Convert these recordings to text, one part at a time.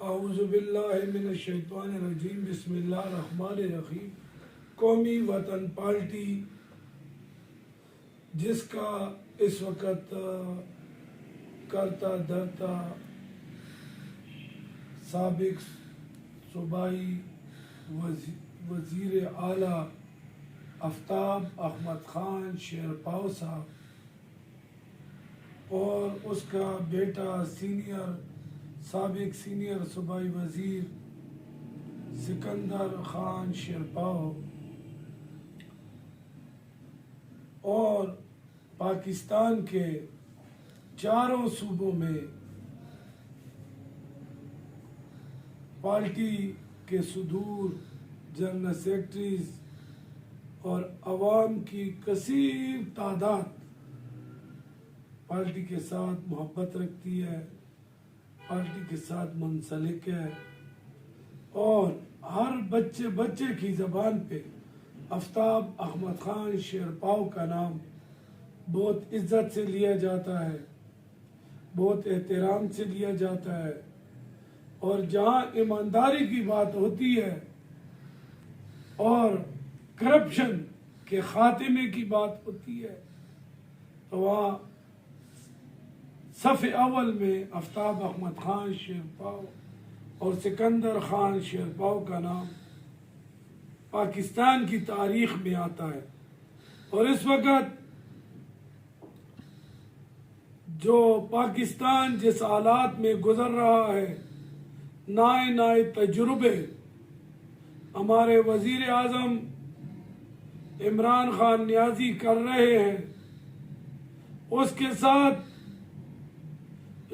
اعوذ باللہ من الشیطان الرجیم بسم اللہ الرحمن الرحیم۔ قومی وطن پارٹی جس کا اس وقت کرتا دھرتا سابق صوبائی وزیر اعلیٰ آفتاب احمد خان شیرپاؤ صاحب اور اس کا بیٹا سابق سینئر صوبائی وزیر سکندر خان شیرپاؤ اور پاکستان کے چاروں صوبوں میں پارٹی کے صدور، جنرل سیکرٹریز اور عوام کی کثیر تعداد پارٹی کے ساتھ محبت رکھتی ہے، پارٹی کے ساتھ منسلک ہے، اور ہر بچے کی زبان پہ آفتاب احمد خان شیرپاؤ کا نام بہت عزت سے لیا جاتا ہے، بہت احترام سے لیا جاتا ہے، اور جہاں ایمانداری کی بات ہوتی ہے اور کرپشن کے خاتمے کی بات ہوتی ہے تو وہاں صف اول میں آفتاب احمد خان شیرپاؤ اور سکندر خان شیرپاؤ کا نام پاکستان کی تاریخ میں آتا ہے۔ اور اس وقت جو پاکستان جس حالات میں گزر رہا ہے، نئے تجربے ہمارے وزیر اعظم عمران خان نیازی کر رہے ہیں، اس کے ساتھ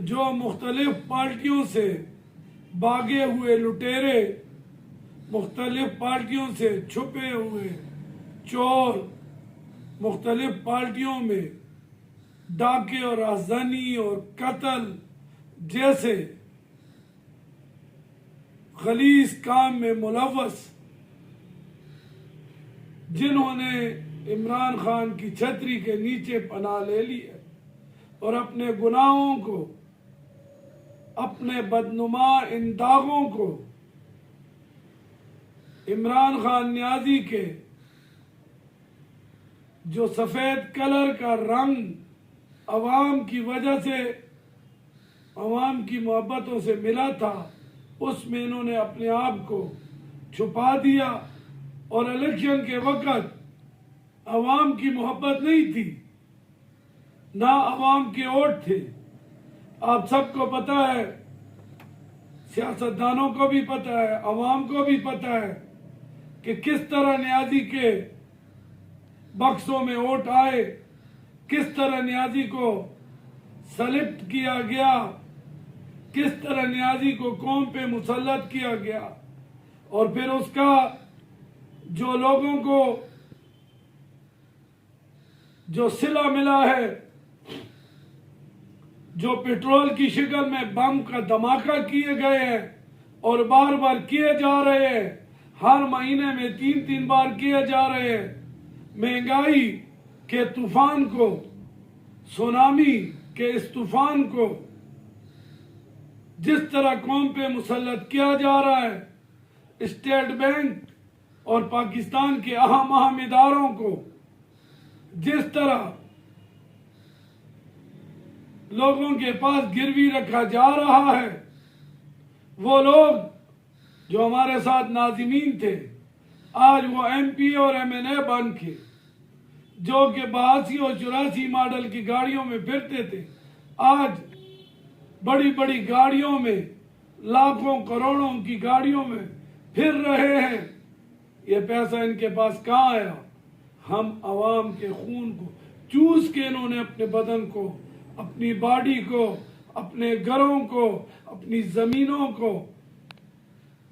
جو مختلف پارٹیوں سے بھاگے ہوئے لٹیرے، مختلف پارٹیوں سے چھپے ہوئے چور، مختلف پارٹیوں میں ڈاکے اور رازدانی اور قتل جیسے غلیظ کام میں ملوث، جنہوں نے عمران خان کی چھتری کے نیچے پناہ لے لی ہے اور اپنے گناہوں کو، اپنے بدنما انداغوں کو عمران خان نیازی کے جو سفید کلر کا رنگ عوام کی وجہ سے، عوام کی محبتوں سے ملا تھا، اس میں انہوں نے اپنے آپ کو چھپا دیا، اور الیکشن کے وقت عوام کی محبت نہیں تھی، نہ عوام کے ووٹ تھے۔ آپ سب کو پتہ ہے، سیاستدانوں کو بھی پتہ ہے، عوام کو بھی پتہ ہے کہ کس طرح نیازی کے بکسوں میں ووٹ آئے، کس طرح نیازی کو سلیکٹ کیا گیا، کس طرح نیازی کو قوم پہ مسلط کیا گیا، اور پھر اس کا جو لوگوں کو جو صلہ ملا ہے، جو پیٹرول کی شکل میں بم کا دھماکہ کیے گئے ہیں اور بار بار کیے جا رہے ہیں، ہر مہینے میں 3 بار کیے جا رہے ہیں، مہنگائی کے طوفان کو، سونامی کے اس طوفان کو جس طرح قوم پہ مسلط کیا جا رہا ہے، اسٹیٹ بینک اور پاکستان کے اہم اداروں کو جس طرح لوگوں کے پاس گروی رکھا جا رہا ہے، وہ لوگ جو ہمارے ساتھ ناظمین تھے، آج وہ ایم پی اور ایم این اے بن کے، جو کہ 82 اور 84 ماڈل کی گاڑیوں میں پھرتے تھے، آج بڑی گاڑیوں میں، لاکھوں کروڑوں کی گاڑیوں میں پھر رہے ہیں۔ یہ پیسہ ان کے پاس کہاں آیا؟ ہم عوام کے خون کو چوس کے انہوں نے اپنے بدن کو، اپنی باڈی کو، اپنے گھروں کو، اپنی زمینوں کو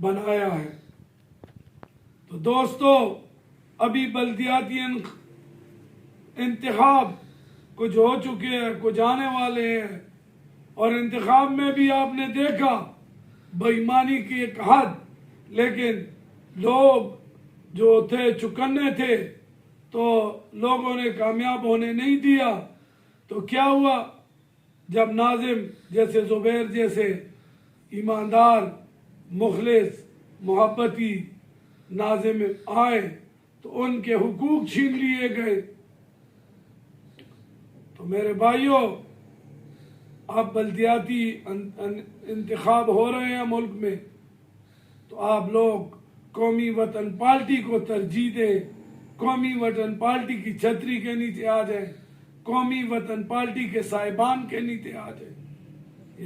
بنایا ہے۔ تو دوستو، ابھی بلدیاتی انتخاب کچھ ہو چکے ہیں، کچھ آنے والے ہیں، اور انتخاب میں بھی آپ نے دیکھا بے ایمانی کی ایک حد، لیکن لوگ جو تھے چکنے تھے تو لوگوں نے کامیاب ہونے نہیں دیا۔ تو کیا ہوا؟ جب ناظم جیسے، زبیر جیسے ایماندار مخلص محبتی ناظم آئے تو ان کے حقوق چھین لیے گئے. تو میرے بھائیوں، اب بلدیاتی انتخاب ہو رہے ہیں ملک میں، تو آپ لوگ قومی وطن پارٹی کو ترجیح دیں، قومی وطن پارٹی کی چھتری کے نیچے آ جائیں، قومی وطن پارٹی کے صاحبان کے نیچے آ جائیں.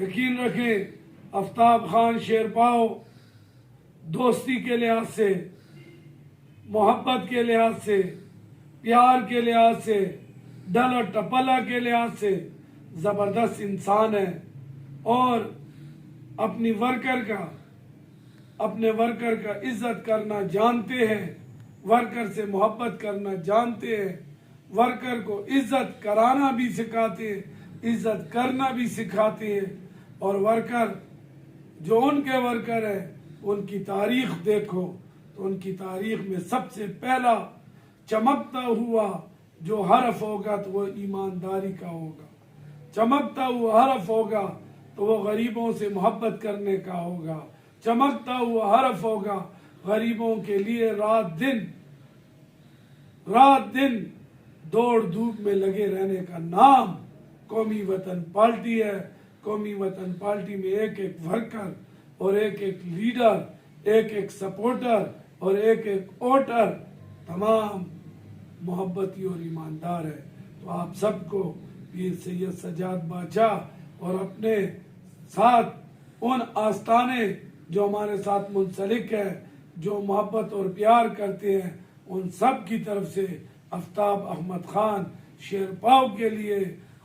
یقین رکھیں آفتاب خان شیرپاؤ دوستی کے لحاظ سے، محبت کے لحاظ سے، پیار کے لحاظ سے، ڈل اور ٹپلا کے لحاظ سے زبردست انسان ہے، اور اپنے ورکر کا عزت کرنا جانتے ہیں، ورکر سے محبت کرنا جانتے ہیں، ورکر کو عزت کرانا بھی سکھاتے ہیں، عزت کرنا بھی سکھاتے ہیں. اور ورکر جو ان کے ورکر ہیں ان کی تاریخ دیکھو تو ان کی تاریخ میں سب سے پہلا چمکتا ہوا جو حرف ہوگا تو وہ ایمانداری کا ہوگا. چمکتا ہوا حرف ہوگا تو وہ غریبوں سے محبت کرنے کا ہوگا. چمکتا ہوا حرف ہوگا غریبوں کے لیے رات دن دوڑ دھوپ میں لگے رہنے کا نام قومی وطن پارٹی ہے. قومی وطن پارٹی میں ایک ایک ورکر اور ایک ایک لیڈر، ایک ایک سپورٹر اور ایک ایک ووٹر تمام محبتی اور ایماندار ہے. تو آپ سب کو پیر سید سجاد باچا اور اپنے ساتھ ان آستانے جو ہمارے ساتھ منسلک ہے، جو محبت اور پیار کرتے ہیں، ان سب کی طرف سے آفتاب احمد خان شیرپاؤ کے لیے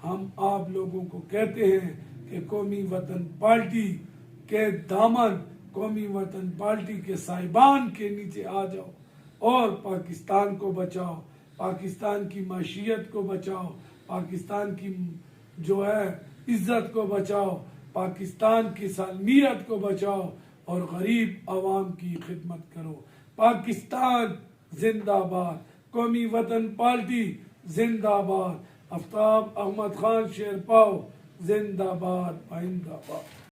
ہم آپ لوگوں کو کہتے ہیں کہ قومی وطن پارٹی کے دامن، قومی وطن پارٹی کے صاحبان کے نیچے آ جاؤ اور پاکستان کو بچاؤ، پاکستان کی معیشت کو بچاؤ، پاکستان کی جو ہے عزت کو بچاؤ، پاکستان کی سالمیت کو بچاؤ اور غریب عوام کی خدمت کرو. پاکستان زندہ باد، قومی وطن پارٹی زندہ باد، آفتاب احمد خان شیرپاؤ زندہ باد، آئندہ باد.